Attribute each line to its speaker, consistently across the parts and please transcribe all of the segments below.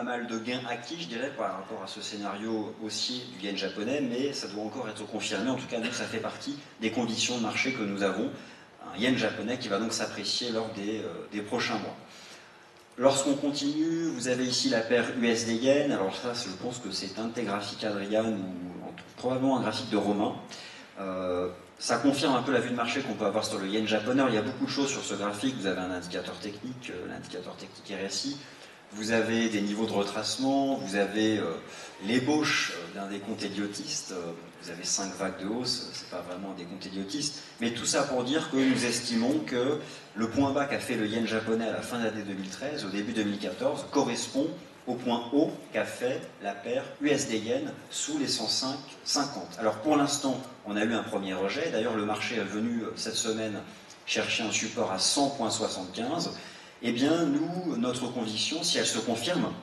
Speaker 1: pas mal de gains acquis, je dirais, par rapport à ce scénario haussier du yen japonais, mais ça doit encore être confirmé. En tout cas, nous, ça fait partie des conditions de marché que nous avons. Un yen japonais qui va donc s'apprécier lors des prochains mois. Lorsqu'on continue, vous avez ici la paire USD-Yen. Alors ça, je pense que c'est un de tes graphiques, Adrien, ou probablement un graphique de Romain. Ça confirme un peu la vue de marché qu'on peut avoir sur le yen japonais. Alors, il y a beaucoup de choses sur ce graphique. Vous avez un indicateur technique, l'indicateur technique RSI. Vous avez des niveaux de retracement. Vous avez l'ébauche d'un décompte héliotistes. Vous avez 5 vagues de hausse. Ce n'est pas vraiment un décompte héliotistes. Mais tout ça pour dire que nous estimons que le point bas qu'a fait le yen japonais à la fin de l'année 2013, au début 2014, correspond au point haut qu'a fait la paire USD-Yen sous les 105,50. Alors pour l'instant, on a eu un premier rejet. D'ailleurs, le marché est venu cette semaine chercher un support à 100,75. Eh bien, nous, notre conviction, si elle se confirme,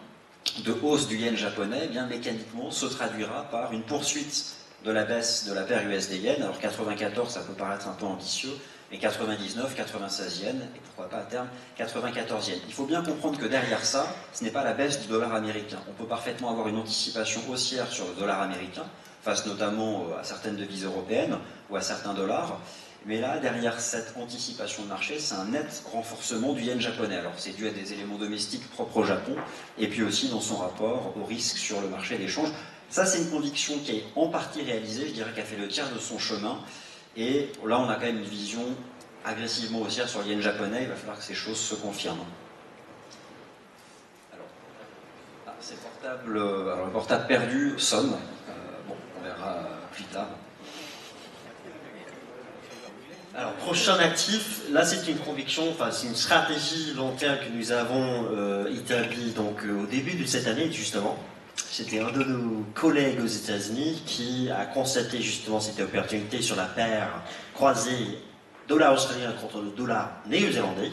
Speaker 1: de hausse du yen japonais, eh bien, mécaniquement, se traduira par une poursuite de la baisse de la paire USD-Yen. Alors 94, ça peut paraître un peu ambitieux, mais 99, 96 yens, et pourquoi pas à terme 94 yens. Il faut bien comprendre que derrière ça, ce n'est pas la baisse du dollar américain. On peut parfaitement avoir une anticipation haussière sur le dollar américain, face notamment à certaines devises européennes ou à certains dollars. Mais là, derrière cette anticipation de marché, c'est un net renforcement du yen japonais. Alors c'est dû à des éléments domestiques propres au Japon, et puis aussi dans son rapport au risque sur le marché d'échange. Ça, c'est une conviction qui est en partie réalisée, je dirais qu'elle fait le tiers de son chemin. Et là, on a quand même une vision agressivement haussière sur le yen japonais. Il va falloir que ces choses se confirment. Alors, c'est portable. Alors, le portable perdu sonne. Bon, on verra plus tard.
Speaker 2: Alors, prochain actif, là c'est une conviction, enfin c'est une stratégie long terme que nous avons établie donc, au début de cette année justement. C'était un de nos collègues aux États-Unis qui a constaté justement cette opportunité sur la paire croisée dollar australien contre le dollar néo-zélandais.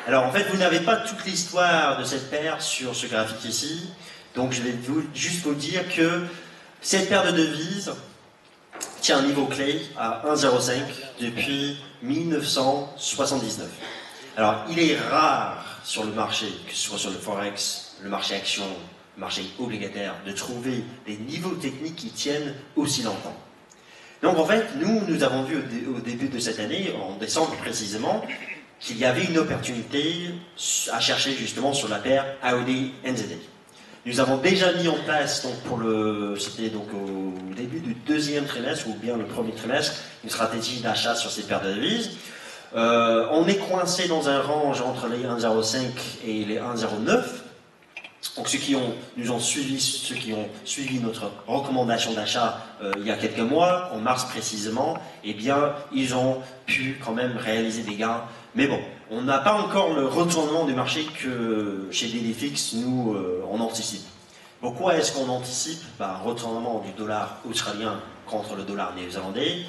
Speaker 2: Alors en fait, vous n'avez pas toute l'histoire de cette paire sur ce graphique ici, donc je vais juste vous dire que cette paire de devises tient un niveau clé à 1,05 depuis 1979. Alors il est rare sur le marché, que ce soit sur le Forex, le marché action, marché obligataire, de trouver des niveaux techniques qui tiennent aussi longtemps. Donc en fait, nous avons vu au début de cette année, en décembre précisément, qu'il y avait une opportunité à chercher justement sur la paire AUD-NZD. Nous avons déjà mis en place, donc c'était donc au début du deuxième trimestre, ou bien le premier trimestre, une stratégie d'achat sur ces paires de devises. On est coincé dans un range entre les 1,05 et les 1,09. Donc ceux qui ont suivi notre recommandation d'achat il y a quelques mois, en mars précisément, eh bien ils ont pu quand même réaliser des gains. Mais bon, on n'a pas encore le retournement du marché que chez DDFX, nous, on anticipe. Pourquoi est-ce qu'on anticipe un retournement du dollar australien contre le dollar néo-zélandais?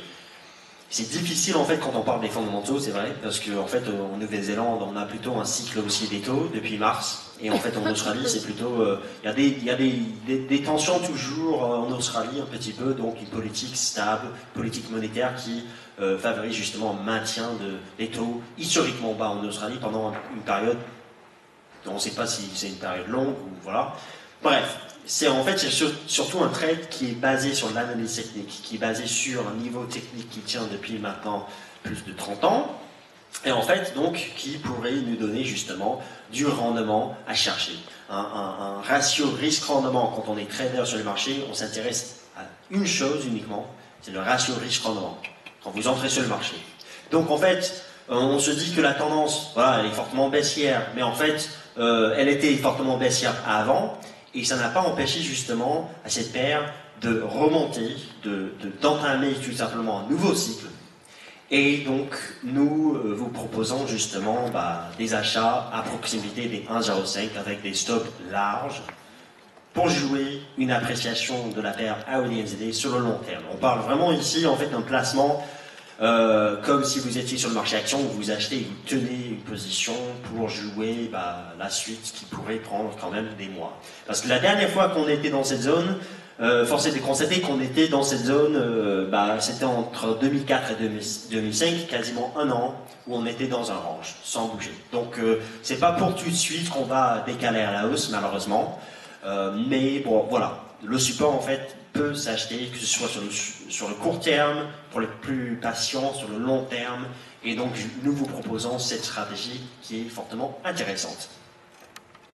Speaker 2: C'est difficile en fait quand on parle des fondamentaux, c'est vrai, parce qu'en fait en Nouvelle-Zélande on a plutôt un cycle haussier des taux depuis mars, et en fait en Australie c'est plutôt, il y a des tensions toujours en Australie un petit peu, donc une politique stable, politique monétaire qui favorise justement le maintien des taux historiquement bas en Australie pendant une période, on ne sait pas si c'est une période longue ou voilà, bref. C'est surtout un trade qui est basé sur l'analyse technique, qui est basé sur un niveau technique qui tient depuis maintenant plus de 30 ans, et en fait donc qui pourrait nous donner justement du rendement à chercher. Un ratio risque-rendement, quand on est trader sur le marché, on s'intéresse à une chose uniquement, c'est le ratio risque-rendement, quand vous entrez sur le marché. Donc en fait, on se dit que la tendance, voilà, elle est fortement baissière, mais en fait, elle était fortement baissière avant, et ça n'a pas empêché justement à cette paire de remonter, d'entamer tout simplement un nouveau cycle. Et donc nous vous proposons justement des achats à proximité des 1,05 avec des stops larges pour jouer une appréciation de la paire AUD-NZD sur le long terme. On parle vraiment ici en fait d'un placement comme si vous étiez sur le marché action, où vous achetez et vous tenez une position pour jouer la suite qui pourrait prendre quand même des mois. Parce que la dernière fois qu'on était dans cette zone, force est de constater qu'on était dans cette zone, c'était entre 2004 et 2005, quasiment un an, où on était dans un range, sans bouger. Donc c'est pas pour tout de suite qu'on va décaler à la hausse, malheureusement. Mais bon, voilà, le support en fait peut s'acheter, que ce soit sur le court terme, pour les plus patients, sur le long terme. Et donc, nous vous proposons cette stratégie qui est fortement intéressante.